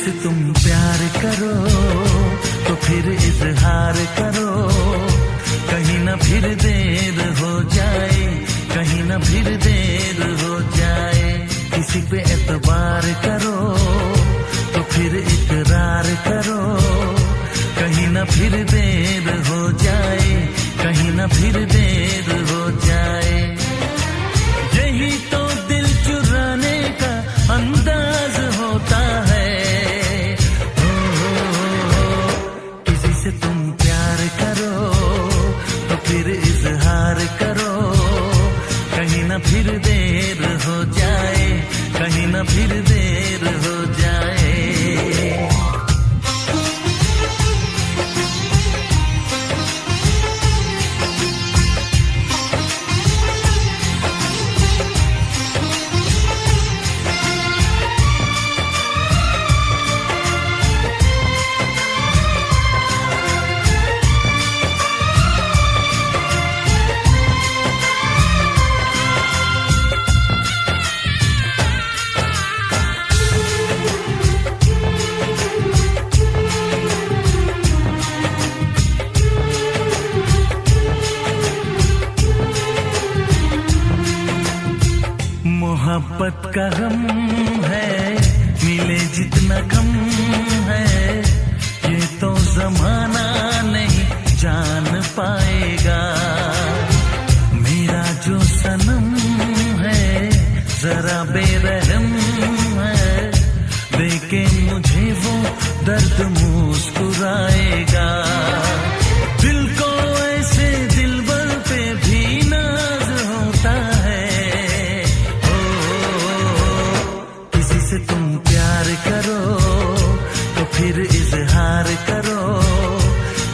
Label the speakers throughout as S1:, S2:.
S1: से तुम प्यार करो तो फिर इजहार करो, कहीं ना फिर देर हो जाए, कहीं ना फिर देर हो जाए। किसी पे एतबार करो तो फिर इकरार करो, कहीं ना फिर देर हो जाए, कहीं ना फिर देर हो जाए। यही तो दिल चुराने का अंदाज होता है। किसी से तुम प्यार करो तो फिर इजहार करो, कहीं ना फिर देर हो जाए, कहीं ना फिर देर हो जाए। मोहब्बत का गम है, मिले जितना कम है, ये तो जमाना नहीं जान पाएगा। मेरा जो सनम है जरा बेरहम है, देखे मुझे वो दर्द मुस्कुराएगा। दिल को ऐसे दिलबर पे भी नाज होता है। तुम प्यार करो तो फिर इजहार करो,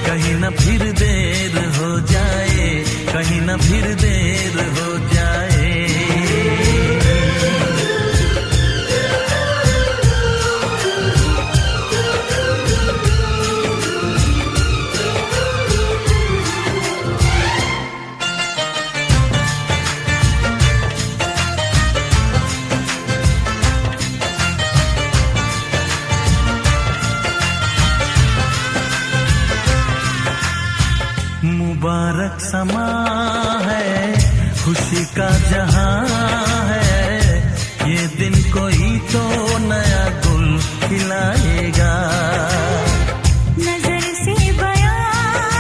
S1: कहीं ना फिर देर हो जाए, कहीं ना फिर देर हो जाए। मुबारक समा है, खुशी का जहां है, ये दिन कोई तो नया गुल खिलाएगा।
S2: नजर से बयां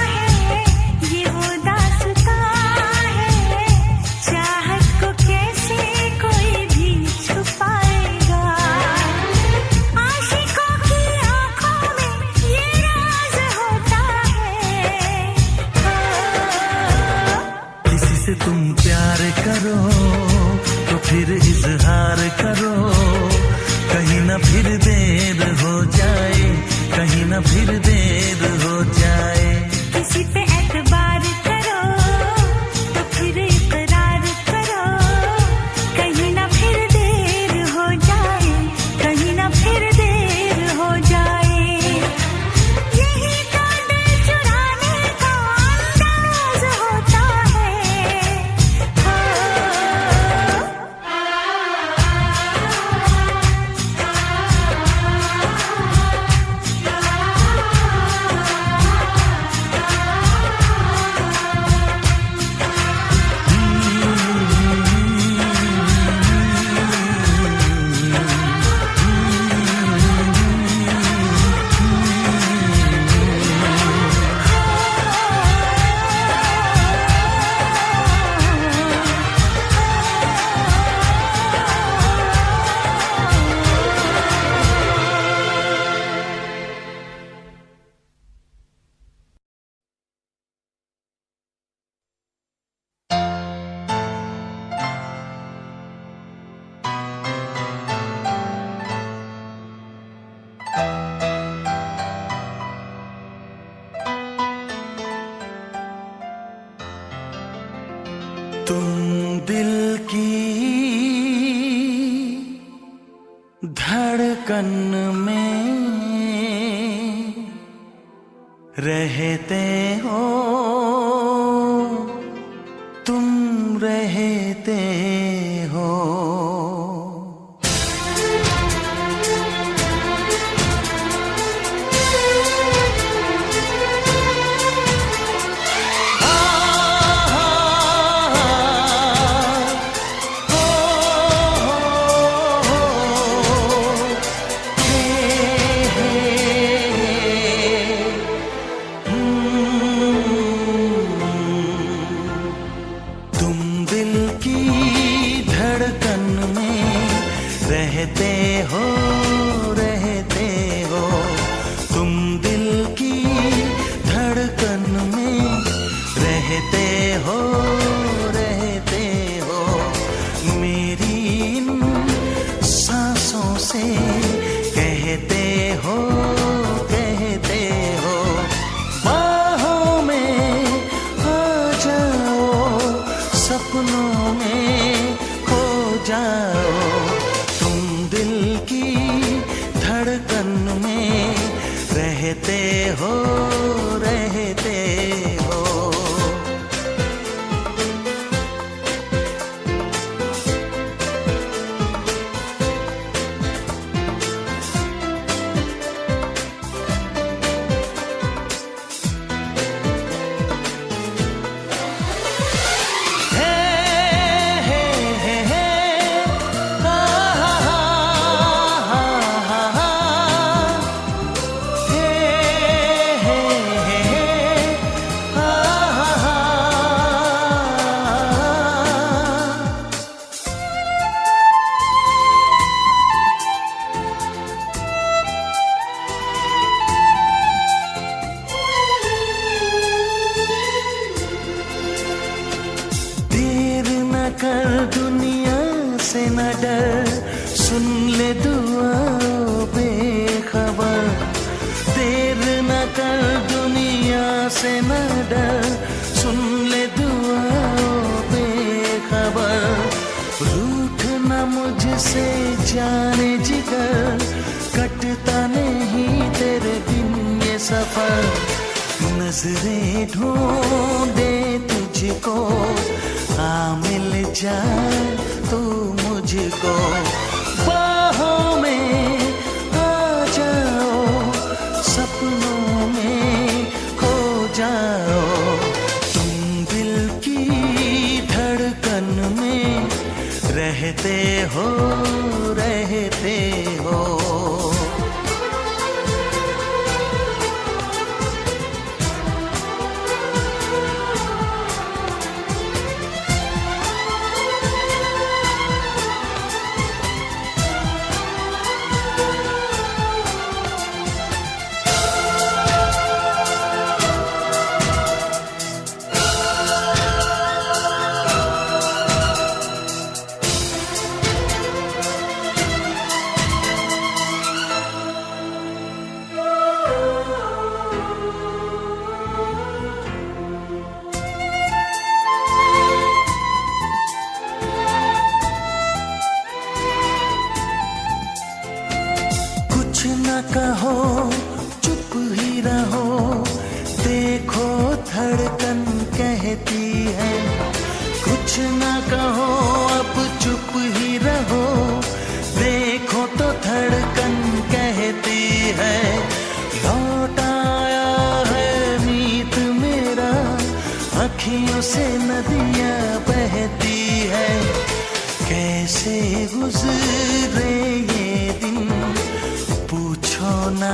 S2: है ये वो दास्तां है, चाहत को कैसे कोई भी छुपाएगा। आशिकों की आंखों में ये राज होता है।
S1: किसी से तुम प्यार करो तो फिर इजहार करो, कहीं ना फिर देर हो जाए, कहीं ना फिर देर हो जाए।
S2: किसी पे एतबार करो तो फिर इकरार करो, कहीं ना फिर देर हो जाए, कहीं ना फिर देर हो जाए। यही तो दिल चुराने का अंदाज होता है।
S1: तुम दिल की धड़कन में रहते हो, तुम रहते हो। दिल की धड़कन में रहते हो, रहते हो। तुम दिल की धड़कन में रहते हो, रहते हो। मेरी इन सांसों से कहते हो, कहते हो। बाहों में आ जाओ, सपनों में खो जाओ। तुम दिल की धड़कन में रहते हो, रहते हो। कर दुनिया से न डर, सुन ले दुआ बेखबर। देर न कर दुनिया से न डर, सुन ले दुआ बेखबर। रूठ न मुझसे जाने जिगर, कटता नहीं तेरे बिन ये सफर। नजरें ढूंढे तुझको, आ मिल जाए तू मुझको। बाहों में आ जाओ, सपनों में खो जाओ। तुम दिल की धड़कन में रहते हो, रहते हो। कुछ न कहो, चुप ही रहो, देखो धड़कन कहती है। कुछ न कहो, अब चुप ही रहो, देखो तो धड़कन कहती है। लौट आया है मीत मेरा, अखियों से नदियां बहती है। कैसे गुजरे ये दिन, पूछो ना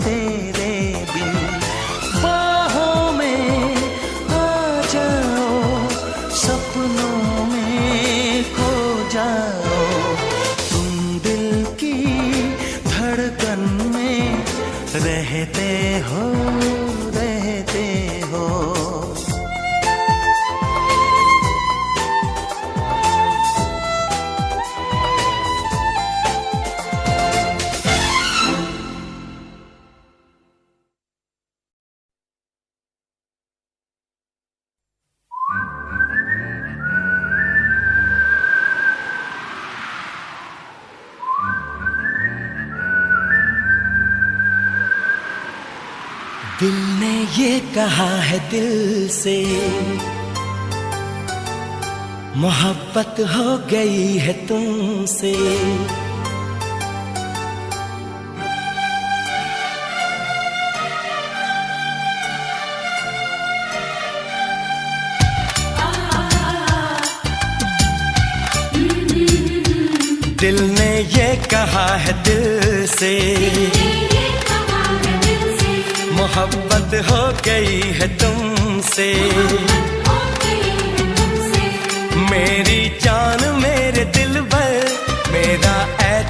S1: तेरे बिन। बाहों में आ जाओ, सपनों में खो जाओ। तुम दिल की धड़कन में रहते हो, रहते हो। दिल ने ये कहा है दिल से, मोहब्बत हो गई है तुमसे। दिल ने ये कहा है दिल से, मोहब्बत हो गई है तुमसे।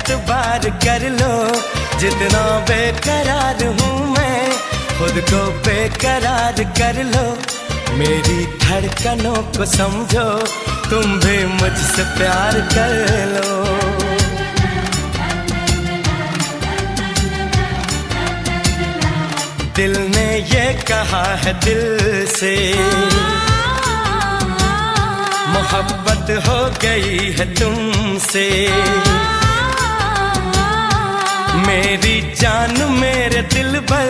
S1: एतबार कर लो, जितना बेकरार हूँ मैं खुद को बेकरार कर लो। मेरी धड़कनों को समझो, तुम भी मुझसे प्यार कर लो। दिल ने ये कहा है दिल से, मोहब्बत हो गई है तुमसे। मेरी जान मेरे दिल पर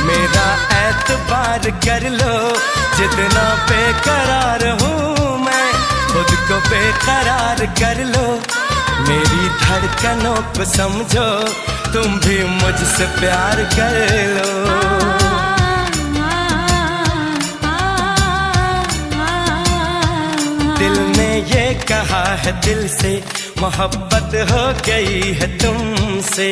S1: मेरा एतबार कर लो, जितना बेकरार हूँ मैं खुद को बेकरार कर लो। मेरी धड़कनों को समझो, तुम भी मुझसे प्यार कर लो। दिल ने ये कहा है दिल से, मोहब्बत हो गई है तुमसे।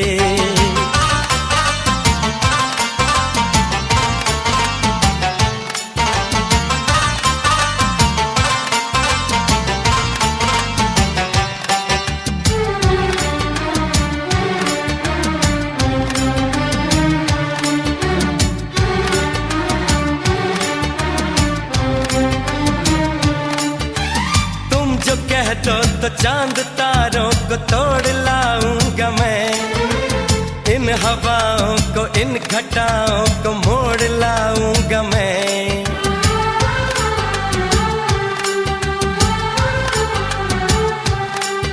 S1: जो कह दो तो चांद तारों को तोड़ लाऊंगा मैं, इन हवाओं को इन घटाओं को मोड़ लाऊंगा मैं।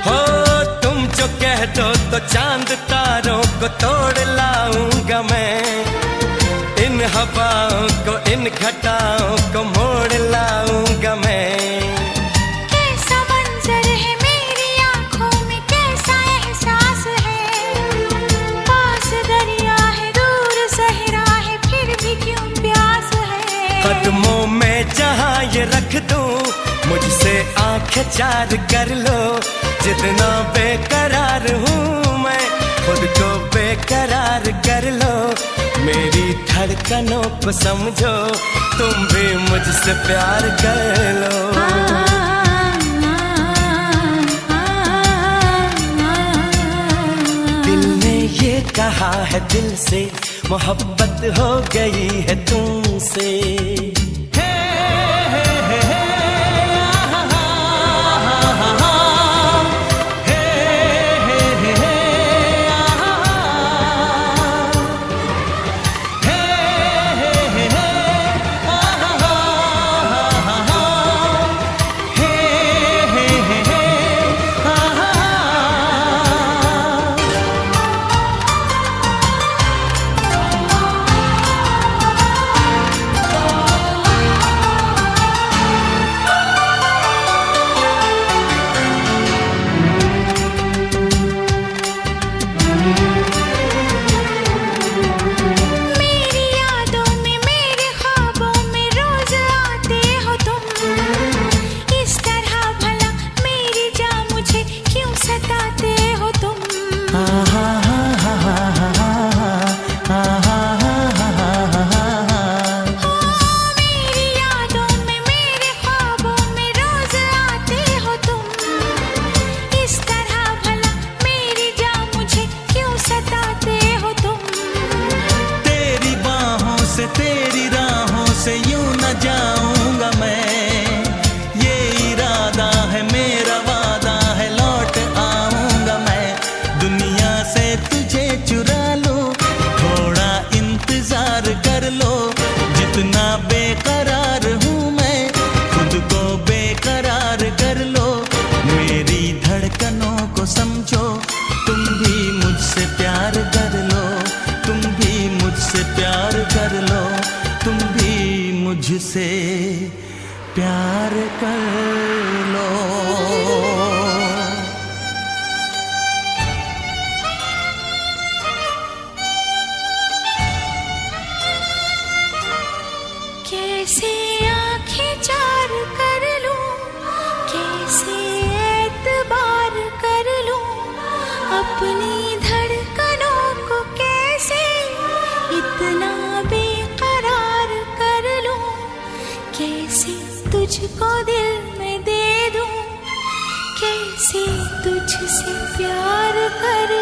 S1: हो तुम जो कह दो तो चांद तारों को तोड़ लाऊंगा मैं, इन हवाओं को इन घटाओं को मोड़ लाऊंगा मैं। कदमों में जहाँ ये रख दूं, मुझसे आंखें चार कर लो। जितना बेकरार हूँ मैं खुद को बेकरार कर लो। मेरी धड़कनों को समझो, तुम भी मुझसे प्यार कर लो। दिल ने ये कहा है दिल से, मोहब्बत हो गई है तुमसे।
S3: तेरी राहों से यूं न जाऊंगा मैं, ये इरादा है मेरा, वादा है लौट आऊंगा मैं। दुनिया से तुझे चुरा लो, थोड़ा इंतजार कर लो। जितना बेकरार हूँ मैं खुद को बेकरार कर लो। मेरी धड़कनों को समझो, तुम भी मुझसे प्यार कर लो। तुम भी मुझसे प्यार कर लो, तुम भी मुझसे प्यार कर लो।
S2: कैसे आंखें चार कर लूं, कैसे एतबार कर लूं, अपनी धड़कनों को कैसे इतना बेकरार कर लूं। कैसे तुझको दिल में दे दूं, कैसे तुझसे प्यार कर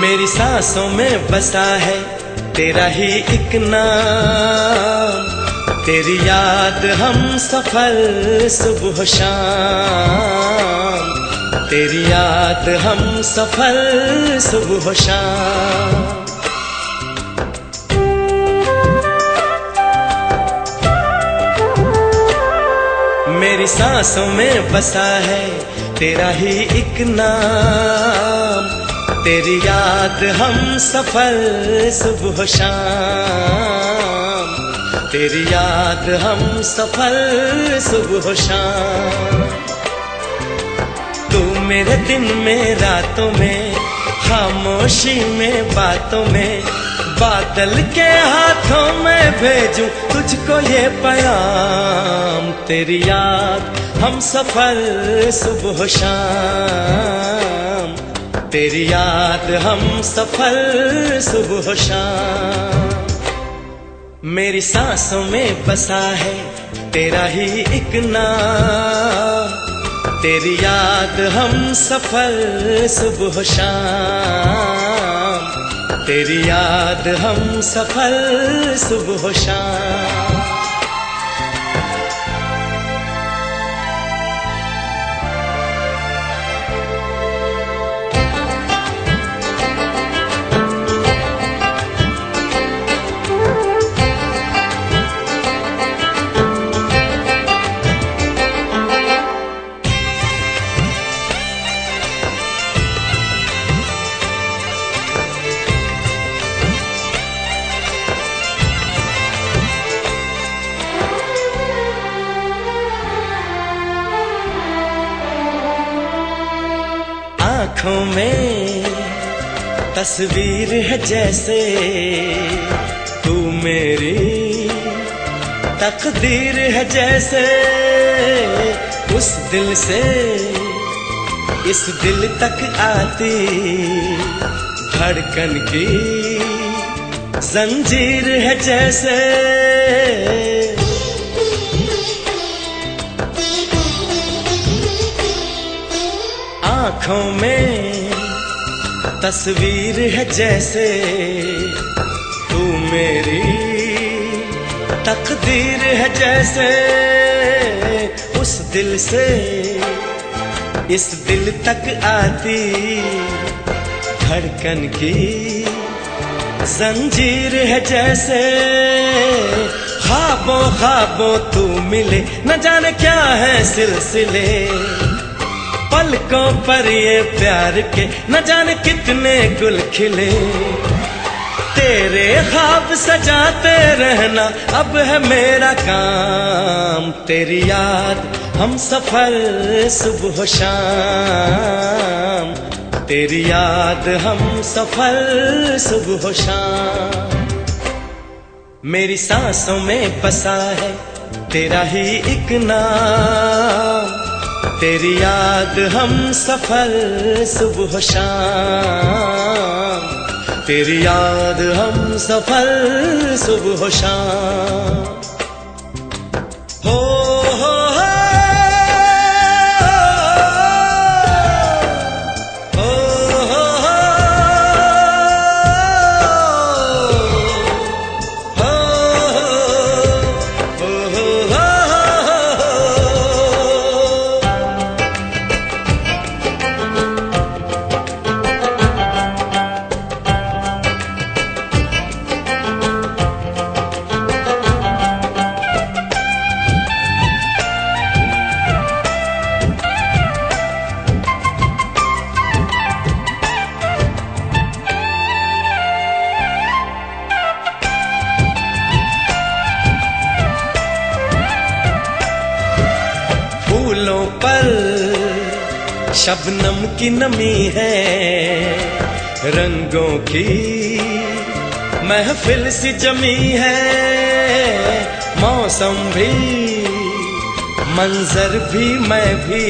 S3: मेरी सांसों में बसा है तेरा ही एक नाम, तेरी याद हम सफल सुबह शाम, तेरी याद हम सफल सुबह शाम। मेरी सांसों में बसा है तेरा ही एक नाम, तेरी याद हम सफल सुबह शाम, तेरी याद हम सफल सुबह शाम। तू मेरे दिन में रातों में, खामोशी में बातों में, बादल के हाथों में भेजूं तुझको ये पैगाम, तेरी याद हम सफल सुबह शाम, तेरी याद हम सफल सुबह शाम। मेरी सांसों में बसा है तेरा ही एक नाम, तेरी याद हम सफल सुबह शाम, तेरी याद हम सफल सुबह शाम। आँखों में तस्वीर है जैसे तू मेरी तकदीर है जैसे, उस दिल से इस दिल तक आती धड़कन की जंजीर है जैसे। आँखों में तस्वीर है जैसे तू मेरी तकदीर है जैसे, उस दिल से इस दिल तक आती धड़कन की जंजीर है जैसे। ख्वाबों ख्वाबों तू मिले न जाने क्या है सिलसिले, पलकों पर ये प्यार के न जाने कितने गुल खिले, तेरे ख्वाब सजाते रहना अब है मेरा काम, तेरी याद हम सफल सुबह शाम, तेरी याद हम सफल सुबह शाम। मेरी सांसों में बसा है तेरा ही एक नाम, तेरी याद हम सफल सुबह शाम, तेरी याद हम सफल सुबह शाम। हो फूलों पर शबनम की नमी है, रंगों की महफिल सी जमी है, मौसम भी मंजर भी मैं भी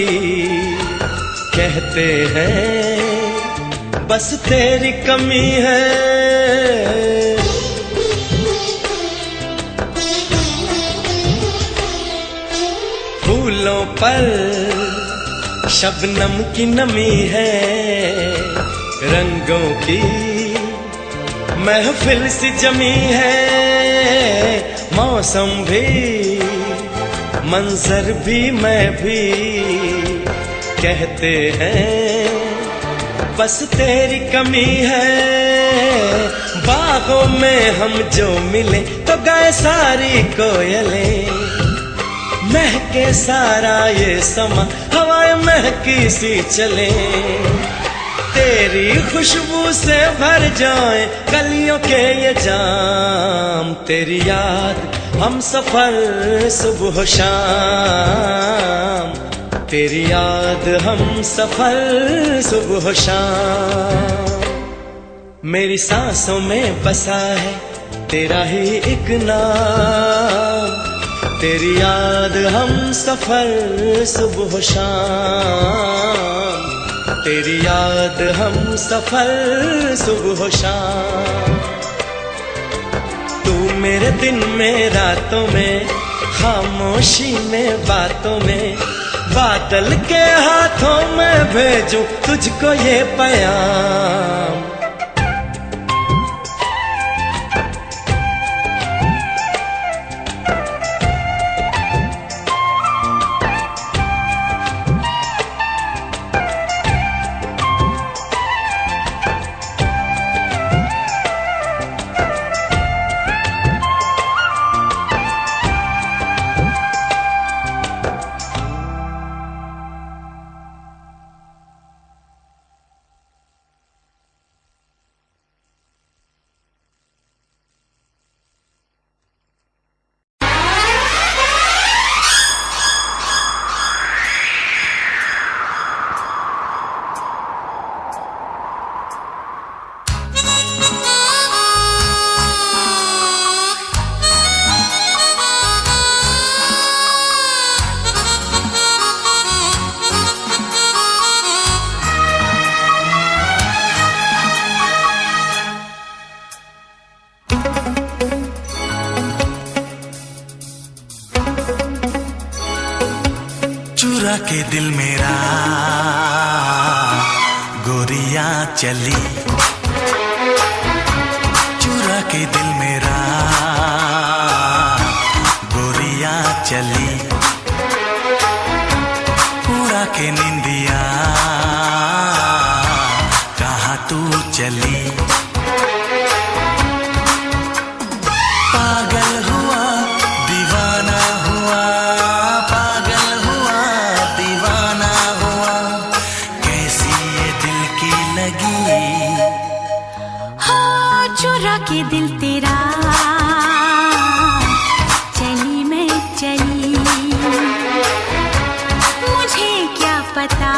S3: कहते हैं बस तेरी कमी है। फूलों पर शबनम की नमी है,
S4: रंगों की महफिल सी जमी है, मौसम भी मंजर भी मैं भी कहते हैं बस तेरी कमी है। बागों में हम जो मिले तो गाए सारी कोयलें, महके सारा ये समा हवाएं महकी सी चले, तेरी खुशबू से भर जाए गलियों के ये जाम, तेरी याद हम सफर सुबह शाम, तेरी याद हम सफर सुबह शाम। मेरी सांसों में बसा है तेरा ही एक नाम, तेरी याद हम सफर सुबह शाम, तेरी याद हम सफर सुबह शाम। तू मेरे दिन में रातों में, खामोशी में बातों में, बादल के हाथों में भेजूं तुझको ये पैगाम।
S3: चुरा के दिल मेरा गोरियां चली, चुरा के दिल मेरा गोरियां चली, उड़ा के निंदिया कहाँ तू चली। पागल हुआ दीवाना हुआ, पागल हुआ दीवाना हुआ, कैसी ये दिल की लगी।
S2: हो चुरा के दिल तेरा चली मैं चली, मुझे क्या पता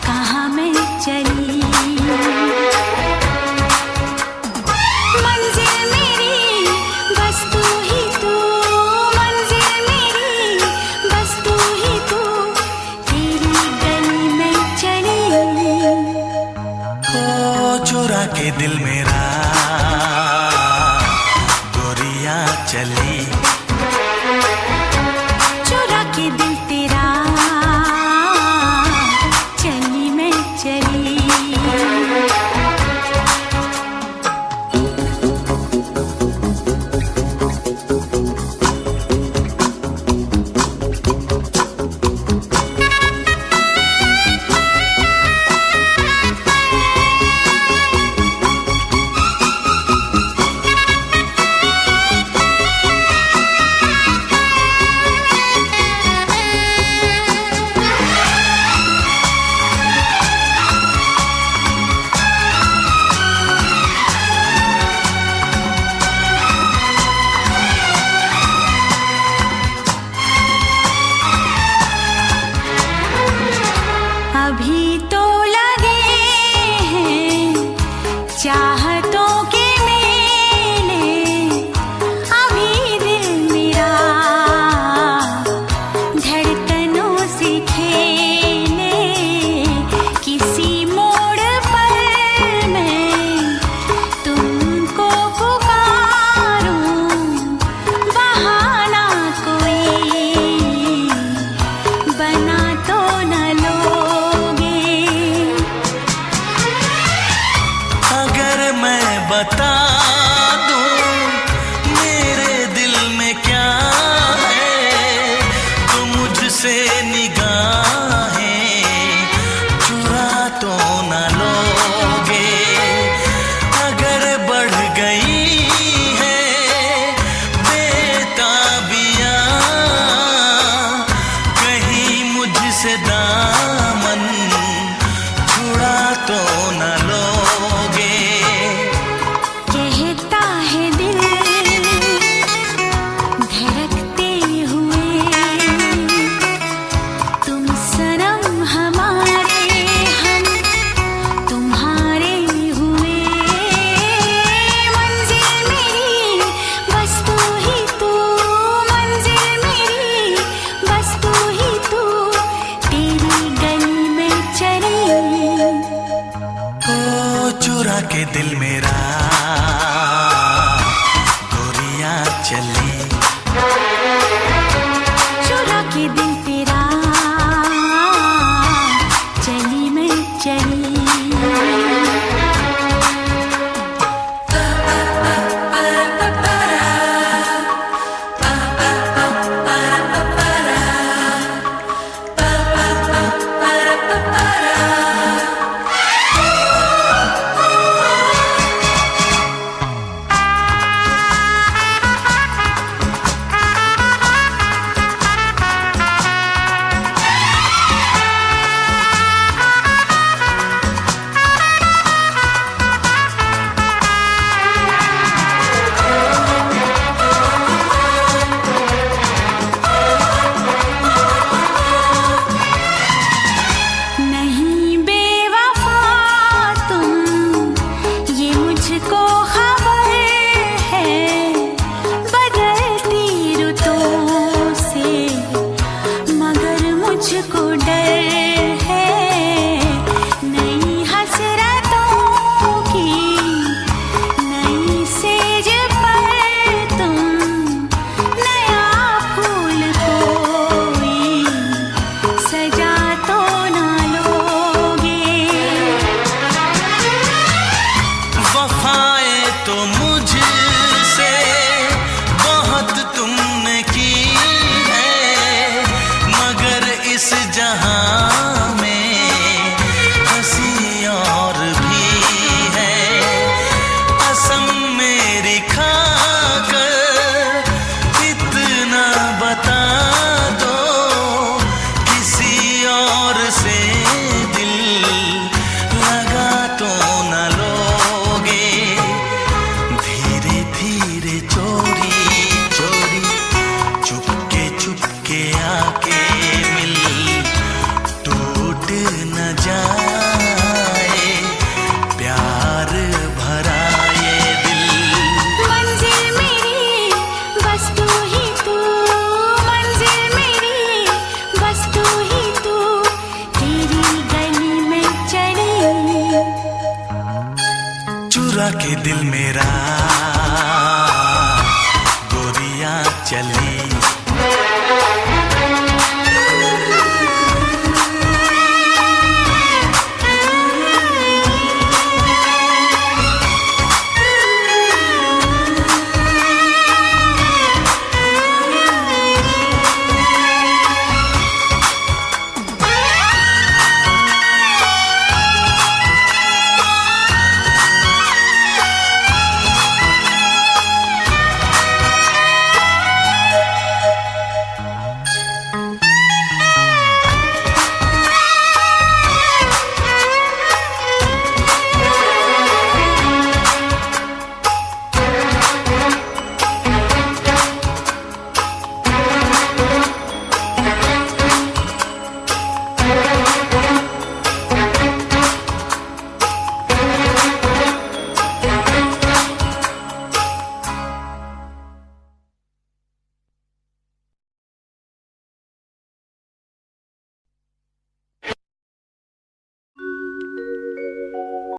S2: कहाँ मैं चली। मंजिल मेरी बस तू ही तू, मंजिल मेरी बस तू ही तू, तेरी गली में चली।
S3: ओ चुरा के दिल मेरा गोरियां चली,
S2: चुरा के दिल तेरा चली मैं चली।
S3: दामन छुड़ा तो न लोगे।
S2: कहता है दिल धड़कते हुए, तुम सनम हमारे, हम तुम्हारे हुए। मंजिल मेरी बस तू ही तू, मंजिल मेरी बस तू ही तू, तेरी गली में चली।
S3: ओ चुरा के दिल मेरा गोरियां चली।
S2: चुरा के दिल तेरा चली मैं चली। नहीं बेवफा तुम, ये मुझको खबर है, बदलती रुतों से मगर मुझको डर है। नई हसरतों की नई सेज पर तुम नया फूल कोई सजा तो ना लोगे।
S3: वफाएं तो मुझसे बहुत तुमने की है, मगर इस जहां में हंसी और भी है। कसम मेरी खाकर इतना बता दो, किसी और से दिल लगा तो न लोगे। धीरे धीरे चोरी चोरी चुपके आके मिल, टूट न जाए प्यार भरा ये दिल।
S2: मंजिल मेरी बस तू ही तू, मंजिल मेरी बस तू ही तू, तेरी गली में चली।
S3: चुरा के दिल मेरा